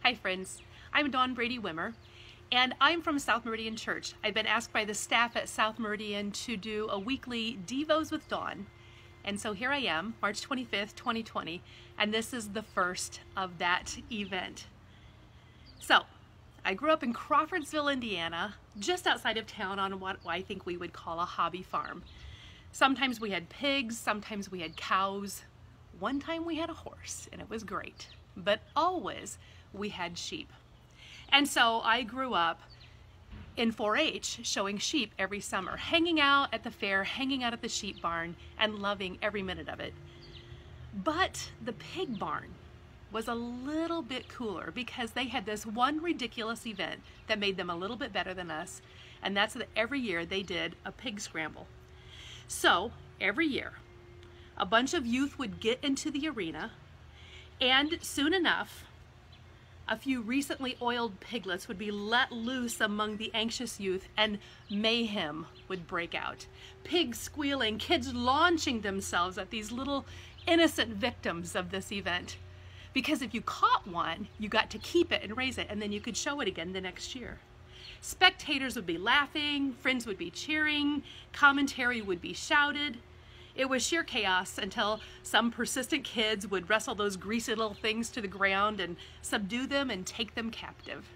Hi friends, I'm Dawn Brady Wimmer, and I'm from South Meridian Church. I've been asked by the staff at South Meridian to do a weekly Devos with Dawn. And so here I am, March 25th, 2020, and this is the first of that event. So, I grew up in Crawfordsville, Indiana, just outside of town on what I think we would call a hobby farm. Sometimes we had pigs, sometimes we had cows. One time we had a horse, and it was great. But always we had sheep. And so I grew up in 4-H showing sheep every summer, hanging out at the fair, hanging out at the sheep barn, and loving every minute of it. But the pig barn was a little bit cooler because they had this one ridiculous event that made them a little bit better than us, and that's that every year they did a pig scramble. So every year, a bunch of youth would get into the arena, and soon enough, a few recently oiled piglets would be let loose among the anxious youth, and mayhem would break out. Pigs squealing, kids launching themselves at these little innocent victims of this event. Because if you caught one, you got to keep it and raise it, and then you could show it again the next year. Spectators would be laughing, friends would be cheering, commentary would be shouted. It was sheer chaos until some persistent kids would wrestle those greasy little things to the ground and subdue them and take them captive.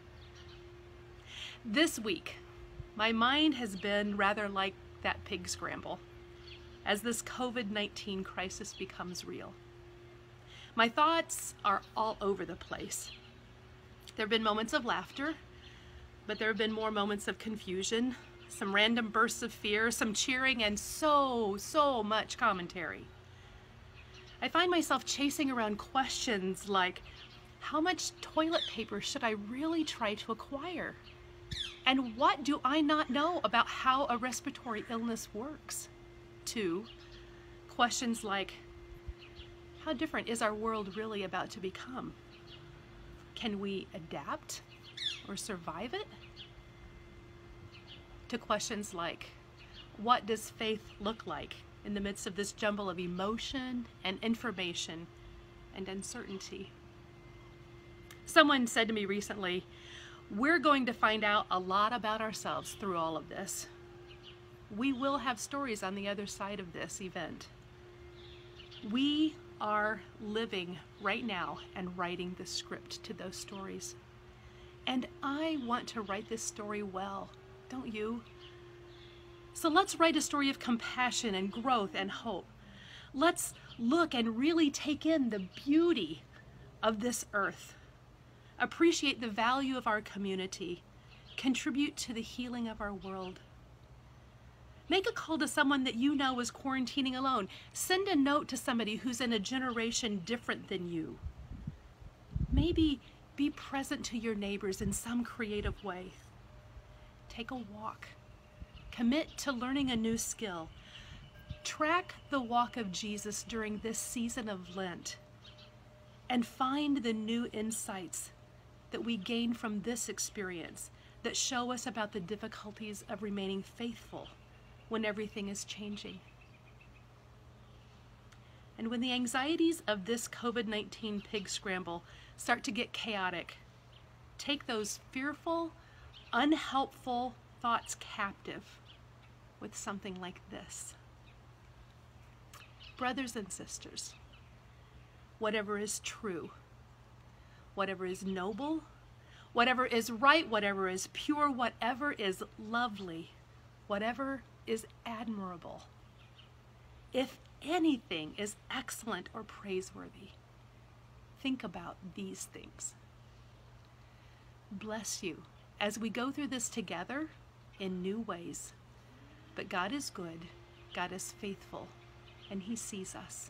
This week, my mind has been rather like that pig scramble as this COVID-19 crisis becomes real. My thoughts are all over the place. There have been moments of laughter, but there have been more moments of confusion, some random bursts of fear, some cheering, and so much commentary. I find myself chasing around questions like, how much toilet paper should I really try to acquire? And what do I not know about how a respiratory illness works? To questions like, how different is our world really about to become? Can we adapt or survive it? To questions like, what does faith look like in the midst of this jumble of emotion and information and uncertainty? Someone said to me recently, we're going to find out a lot about ourselves through all of this. We will have stories on the other side of this event. We are living right now and writing the script to those stories. And I want to write this story well. Don't you? So let's write a story of compassion and growth and hope. Let's look and really take in the beauty of this earth. Appreciate the value of our community. Contribute to the healing of our world. Make a call to someone that you know is quarantining alone. Send a note to somebody who's in a generation different than you. Maybe be present to your neighbors in some creative way. Take a walk. Commit to learning a new skill. Track the walk of Jesus during this season of Lent and find the new insights that we gain from this experience that show us about the difficulties of remaining faithful when everything is changing. And when the anxieties of this COVID-19 pig scramble start to get chaotic, take those fearful, unhelpful thoughts captive with something like this. Brothers and sisters, whatever is true, whatever is noble, whatever is right, whatever is pure, whatever is lovely, whatever is admirable, if anything is excellent or praiseworthy, think about these things. Bless you as we go through this together in new ways. But God is good, God is faithful, and He sees us.